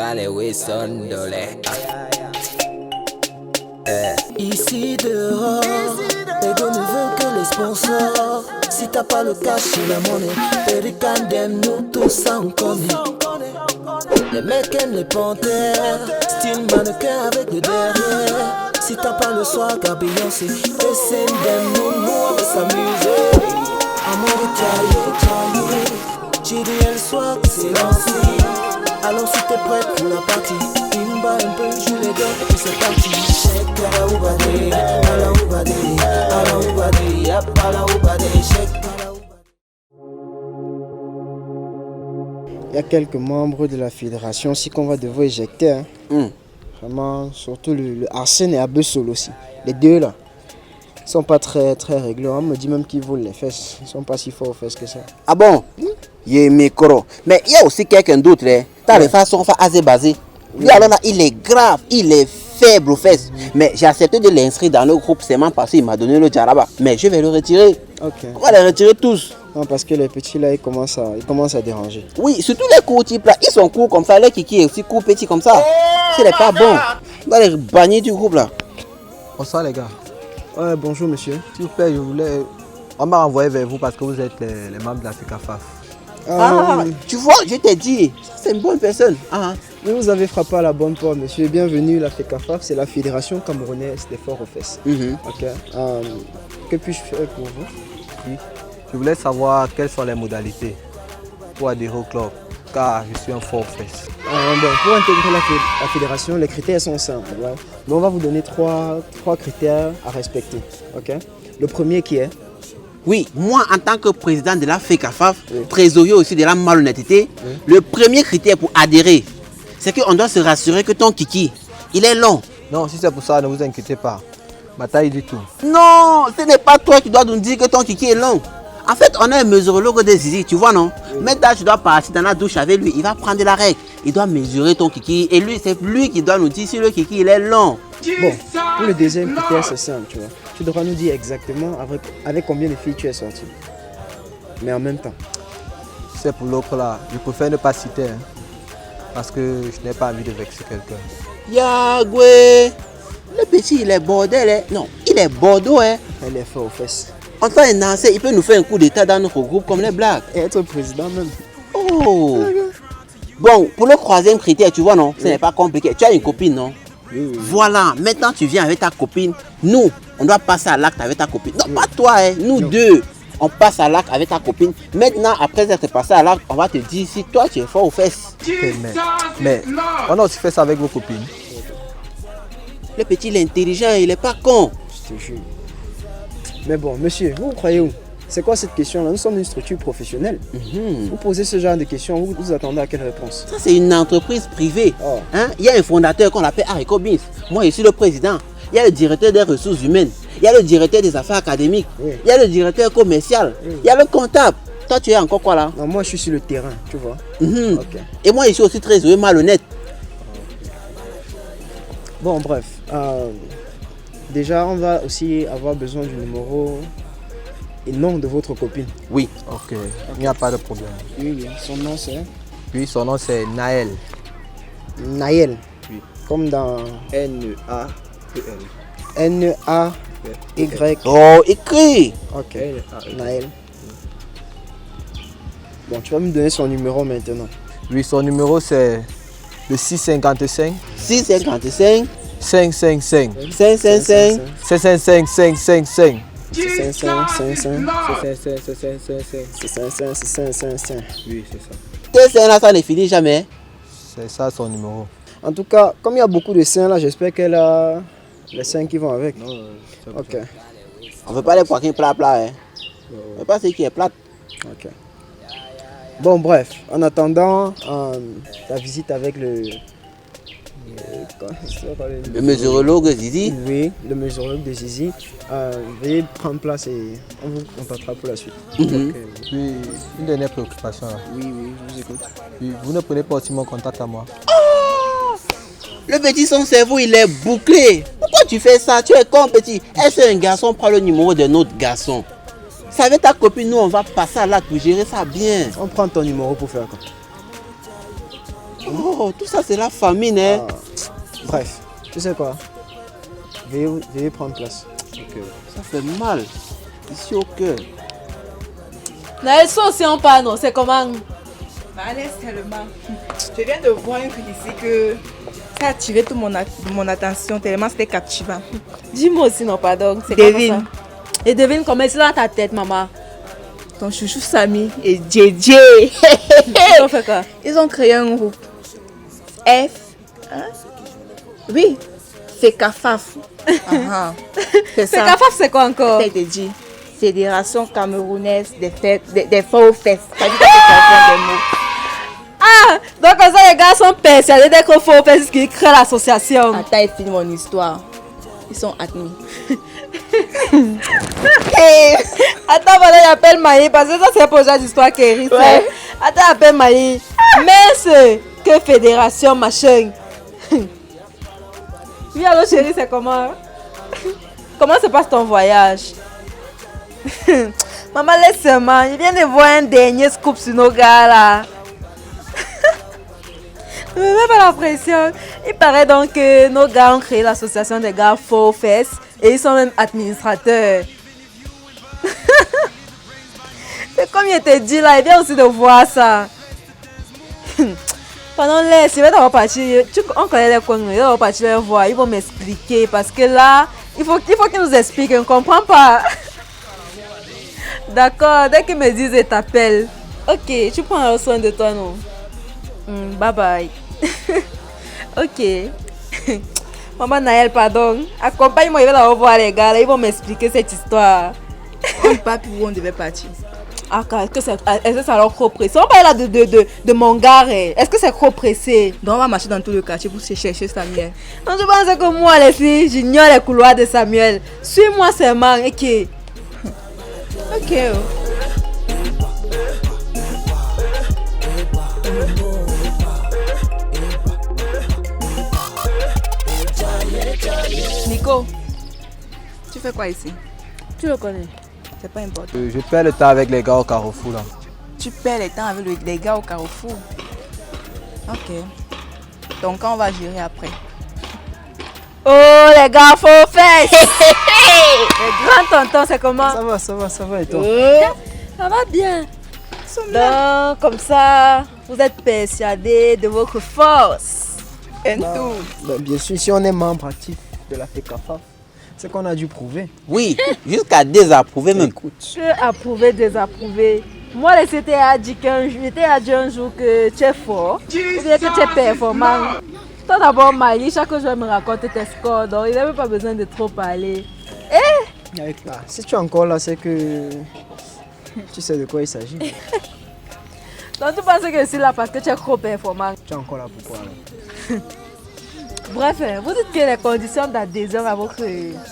Allez, oui, sonne dolé. Ici dehors, les gars ne veulent que les sponsors. Si t'as pas le cash et la monnaie, Perican d'aime nous tous en connaît. Les mecs aiment les panthères, style mannequin avec le derrière. Si t'as pas le soir, car Beyoncé, les scènes d'aime nous, on va s'amuser. Amour taillé, j'ai dit le soir, c'est lancé. Alors si t'es prête pour la partie, Imba un peu, je les donne et c'est parti. Shake à la oubadé, à la oubadé, à la oubadé, yap à la oubadé, shake à la oubadé. Il y a quelques membres de la fédération aussi qu'on va devoir éjecter. Hein. Vraiment, surtout le Arsène et Abesol aussi. Les deux là, ils sont pas très réglés. On me dit même qu'ils volent les fesses. Ils sont pas si forts aux fesses que ça. Ah bon? Il est micro. Mais il y a aussi quelqu'un d'autre. T'as les façons assez basées. Lui alors là, il est grave, il est faible aux fesses. Mais j'ai accepté de l'inscrire dans le groupe seulement parce qu'il m'a donné le djaraba. Mais je vais le retirer. Ok. On va les retirer tous. Non, parce que les petits là, ils commencent à déranger. Oui, surtout les courts types là, ils sont courts comme ça. Les kiki est aussi court petit comme ça. Ce n'est pas bon. On va les bannir du groupe là. Bonsoir les gars. Ouais, bonjour monsieur. S'il vous plaît, on m'a envoyé vers vous parce que vous êtes les membres de la FECAFAF. Ah, tu vois, je t'ai dit, c'est une bonne personne. Mais vous avez frappé à la bonne porte, monsieur. Bienvenue, la FECAFAF, c'est la Fédération Camerounaise des Forts aux Fesses. Ok. Que puis-je faire pour vous? Oui. Je voulais savoir quelles sont les modalités pour adhérer au club, car je suis un fort aux fesses. Bon, pour intégrer la fédération, les critères sont simples. Ouais. Mais on va vous donner trois critères à respecter. Ok. Le premier qui est... Oui, moi en tant que président de la FECAFAF, trésorier aussi de la malhonnêteté, le premier critère pour adhérer, c'est qu'on doit se rassurer que ton kiki, il est long. Non, si c'est pour ça, ne vous inquiétez pas. Ma taille dit tout. Non, ce n'est pas toi qui dois nous dire que ton kiki est long. En fait, on a un mesurologue de zizi, tu vois non? Maintenant, tu dois partir dans la douche avec lui, il va prendre la règle. Il doit mesurer ton kiki et lui, c'est lui qui doit nous dire si le kiki il est long. Bon, pour le deuxième critère, c'est simple, tu vois. Tu devras nous dire exactement avec combien de filles tu es sorti. Mais en même temps. C'est pour l'autre là, je préfère ne pas citer, hein, parce que je n'ai pas envie de vexer quelqu'un. Yagoué, le petit il est bordel, hein. Non, il est bordeaux, hein. Elle est fort aux fesses. En tant que il peut nous faire un coup d'état dans notre groupe comme les blagues. Et être président même. Oh. Bon, pour le troisième critère, tu vois non, ce n'est pas compliqué. Tu as une copine, non? Oui. Voilà, maintenant tu viens avec ta copine. Nous, on doit passer à l'acte avec ta copine. Non, pas toi, hein. Nous deux. On passe à l'acte avec ta copine. Maintenant, après être passé à l'acte, on va te dire si toi tu es fort aux fesses. Okay, mais on a aussi fait ça avec vos copines. Le petit, il est intelligent, il n'est pas con. Je te jure. Mais bon, monsieur, vous croyez où? C'est quoi cette question-là? Nous sommes une structure professionnelle. Vous posez ce genre de questions, vous attendez à quelle réponse? Ça, c'est une entreprise privée. Oh. Hein? Il y a un fondateur qu'on appelle Harry Cobbins. Moi, je suis le président. Il y a le directeur des ressources humaines. Il y a le directeur des affaires académiques. Oui. Il y a le directeur commercial. Il y a le comptable. Toi, tu es encore quoi là? Non, moi, je suis sur le terrain, tu vois. Ok. Et moi, je suis aussi trésorier malhonnête. Bon, bref. Déjà, on va aussi avoir besoin du numéro et nom de votre copine. Oui. Ok, il n'y a pas de problème. Oui. Son nom, c'est Puis son nom c'est Naël. Naël. Oui. Comme dans N-A-E-L. N-A-Y. Oh, écrit. Ok. Naël. Bon, tu vas me donner son numéro maintenant. Oui, son numéro c'est le 655 655 555 555 555 555. Oui, c'est ça. Tes seins là, ça ne finit jamais. C'est ça son numéro. En tout cas, comme il y a beaucoup de seins là, j'espère qu'elle a les seins qui vont avec. Non, Ok. On ne veut pas les poiquets plat. Hein. On ne veut pas ce qui est plate. Ok. Bon, bref, en attendant la visite avec le mesurologue Zizi. Oui, le mesurologue de Zizi. Veuillez prendre place et on vous contactera pour la suite. Ok. Puis une dernière préoccupation là. Oui, je vous écoute. Puis, vous ne prenez pas aussi mon contact à moi. Le petit, son cerveau, il est bouclé. Pourquoi tu fais ça? Tu es con, petit. Est-ce un garçon prend le numéro d'un autre garçon? C'est avec ta copine, nous, on va passer à l'acte pour gérer ça bien. On prend ton numéro pour faire quoi? Oh, tout ça c'est la famine, hein. Bref, tu sais quoi? Veuillez prendre place. Ça fait mal. Ici au cœur. Naël, ça aussi en panne, c'est comment? À l'aise tellement. Je viens de voir une fille ici que ça a attiré toute mon attention tellement c'était captivant. Dis-moi aussi, non, pardon. C'est Devine. comment ça? Et devine comment c'est dans ta tête, maman. Ton chouchou Samy et JJ. Ils ont fait quoi? Ils ont créé un groupe. F. Hein? Oui. FECAFAF. C'est C'est ça. CAFAF, c'est quoi encore? Ça a été dit. Fédération camerounaise des faux fesses. Ça dit que c'est des mots. Ah! Donc, comme ça, les gars sont persuadés dès qu'il faut faire ce qu'ils créent l'association. Attends, il finit mon histoire. Ils sont admis. Attends, voilà, il appelle Maï, parce que ça, c'est pour ça d'histoire qui est Ouais. Attends, il appelle Maï. Mais c'est que fédération, machin. Oui, allô, chérie, c'est comment? Comment se passe ton voyage? Maman, laisse-moi. Je viens de voir un dernier scoop sur nos gars, là. Ne me mets pas la pression. Il paraît donc que nos gars ont créé l'association des gars faux fesses et ils sont même administrateurs. C'est comme il te dit là, il vient aussi de voir ça. Pendant laisse, je vais d'abord partir. On connaît les coins, je vais d'abord partir les voir. Ils vont m'expliquer parce que là, il faut qu'ils nous expliquent. On ne comprend pas. D'accord, dès qu'ils me disent, je t'appelle. Ok, tu prends soin de toi, non? Bye bye. Ok. Maman Naël, pardon. Accompagne-moi, je vais d'abord voir les gars. Là, ils vont m'expliquer cette histoire. On ne sait pas où on devait partir. Ah, est-ce que c'est alors trop pressé? On parle là de mon gars. Est-ce que c'est trop pressé? Donc on va marcher dans tout le quartier pour chercher Samuel. Non, je pense que moi, les filles, j'ignore les couloirs de Samuel. Suis-moi seulement, ok? Ok. Nico, tu fais quoi ici? Tu le connais? C'est pas important. Je perds le temps avec les gars au carrefour là. Tu perds le temps avec les gars au carrefour. Ok. Donc quand on va gérer après? Oh, les gars, faux fesses! Les grands tontons, c'est comment? Ça va et toi? Ça va bien. Donc, comme ça, vous êtes persuadés de votre force. Et tout. Ben, bien sûr, si on est membre actif de la FECAFAF, c'est qu'on a dû prouver. Oui, jusqu'à désapprouver même. Écoute, Tu es approuvé, désapprouvé. Moi, le CTA a dit un jour que tu es fort, ou bien que tu es performant. Toi d'abord, Marie, chaque jour, elle me raconte tes scores, donc il n'avait pas besoin de trop parler. si tu es encore là, c'est que tu sais de quoi il s'agit. Donc tu penses que je suis là parce que tu es trop performant. Tu es encore là pourquoi alors? Bref, vous dites que les conditions d'adhésion à votre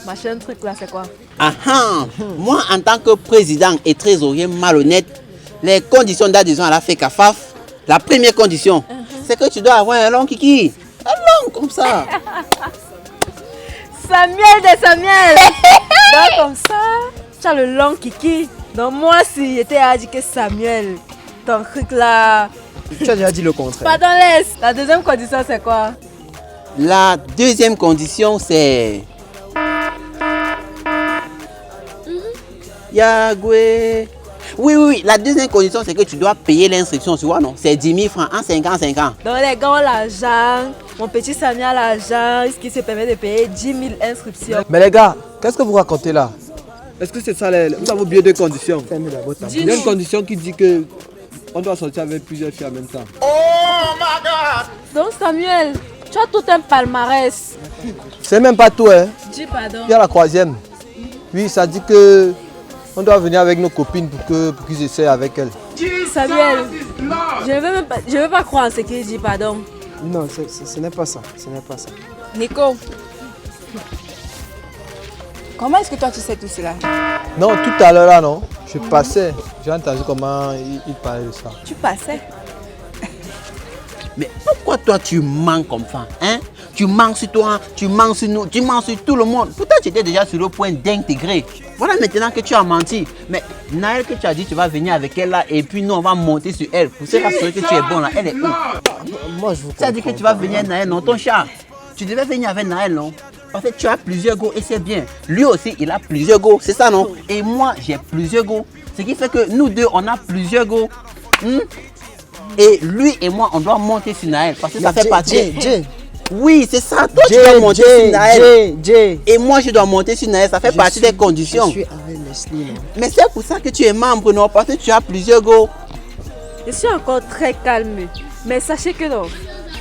machin truc là, c'est quoi? Ah ah. Moi, en tant que président et trésorier malhonnête, les conditions d'adhésion à la FECAFAF, la première condition, c'est que tu dois avoir un long kiki. Un long comme ça. Samuel de Samuel. Donc comme ça, tu as le long kiki. Donc moi, si j'étais à dire que Samuel, ton truc là... Tu as déjà dit le contraire. Pardon, laisse. La deuxième condition, c'est quoi? La deuxième condition, c'est... Yagwe. Oui. La deuxième condition, c'est que tu dois payer l'inscription, tu vois, non? C'est 10 000 francs en 5 ans. Donc les gars ont l'argent. Mon petit Samuel a l'argent. Ce qui se permet de payer 10 000 inscriptions. Mais les gars, qu'est-ce que vous racontez là? Est-ce que c'est ça vous avez oublié deux conditions? Ferme d'abord ta Il y a une condition qui dit que on doit sortir avec plusieurs filles en même temps. Donc Samuel, tu as tout un palmarès. C'est même pas tout, hein. Dis pardon. Il y a la troisième. Oui, ça dit que on doit venir avec nos copines pour qu'ils essaient avec elles. Samuel, je ne veux pas croire en ce qu'il dit, pardon. Non, ce n'est pas ça. Ce n'est pas ça. Nico, comment est-ce que toi tu sais tout cela? Non, tout à l'heure là, non. Je passais, j'ai entendu comment il parlait de ça. Tu passais? Mais pourquoi toi tu mens comme ça, hein? Tu manques sur toi, tu manques sur nous, tu manques sur tout le monde. Pourtant, tu étais déjà sur le point d'intégrer. Voilà maintenant que tu as menti. Mais Naël, que tu as dit, tu vas venir avec elle là, et puis nous, on va monter sur elle. Pour se rassurer que tu es bon là. Elle est où? Moi, je vous Tu as dit que tu vas venir Naël, non, ton chat. Tu devais venir avec Naël, non? Parce que tu as plusieurs go et c'est bien. Lui aussi, il a plusieurs go, c'est ça, non? Et moi, j'ai plusieurs go. Ce qui fait que nous deux, on a plusieurs go. Et lui et moi, on doit monter sur Naël. Parce que ça fait partie. Oui, c'est ça. Toi, tu dois monter sur Naël. Et moi, je dois monter sur Naël. Ça fait partie des conditions. Je suis avec Leslie, non? Mais c'est pour ça que tu es membre, non? Parce que tu as plusieurs go. Je suis encore très calme. Mais sachez que non.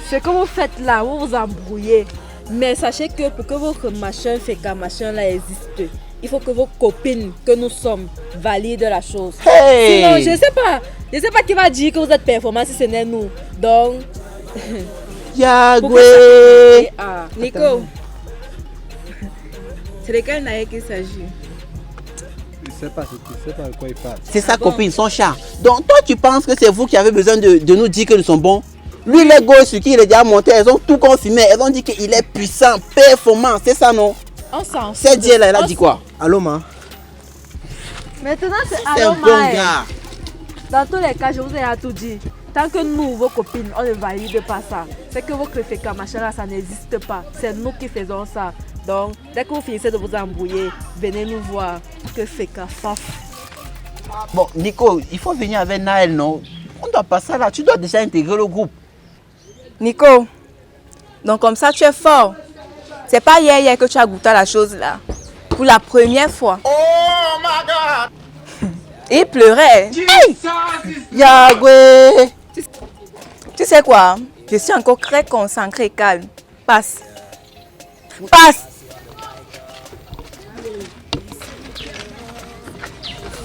Ce que vous faites là, vous vous embrouillez. Mais sachez que pour que votre machin là existe, il faut que vos copines que nous sommes valident la chose. Hey! Sinon, je sais pas qui va dire que vous êtes performant si ce n'est nous. Donc, Yagoué! Nico, c'est de quel Naël qu'il s'agit? Je sais pas de quoi il parle. C'est sa copine, son chat. Donc toi, tu penses que c'est vous qui avez besoin de nous dire que nous sommes bons? Lui, les gosses sur qui il est déjà monté, elles ont tout confirmé. Elles ont dit qu'il est puissant, performant. C'est ça, non? on s'en fout. Cette dit là, elle a dit quoi? Allô, ma? Maintenant, c'est C'est un allô, bon Maë. gars. Dans tous les cas, je vous ai tout dit. Tant que nous, vos copines, on ne valide pas ça, c'est que vos féca, machin là, ça n'existe pas. C'est nous qui faisons ça. Donc, dès que vous finissez de vous embrouiller, venez nous voir. Que féca, faf. Bon, Nico, il faut venir avec Naël, non? On doit pas ça là. Tu dois déjà intégrer le groupe. Nico, donc comme ça tu es fort. C'est pas hier que tu as goûté la chose là. Pour la première fois. Oh my God! Il pleurait. Hey! Yagoué! Tu sais quoi? Je suis encore très concentré, calme. Passe. Passe!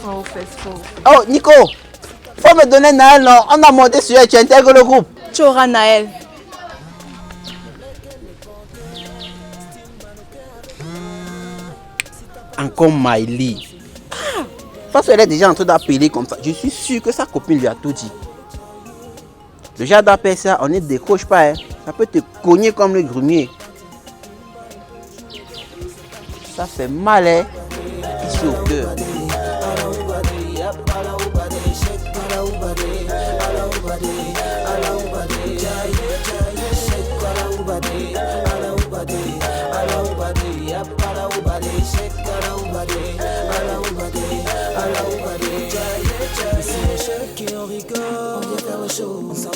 Oh, Nico! Faut me donner Naël, non? On a monté sur elle, tu intègres le groupe. Tu auras Naël. Encore Miley. Parce qu'elle est déjà en train d'appeler comme ça. Je suis sûr que sa copine lui a tout dit. Le genre d'appel ça, on ne décroche pas. Hein. Ça peut te cogner comme le grumier. Ça fait mal, hein, ici au cœur.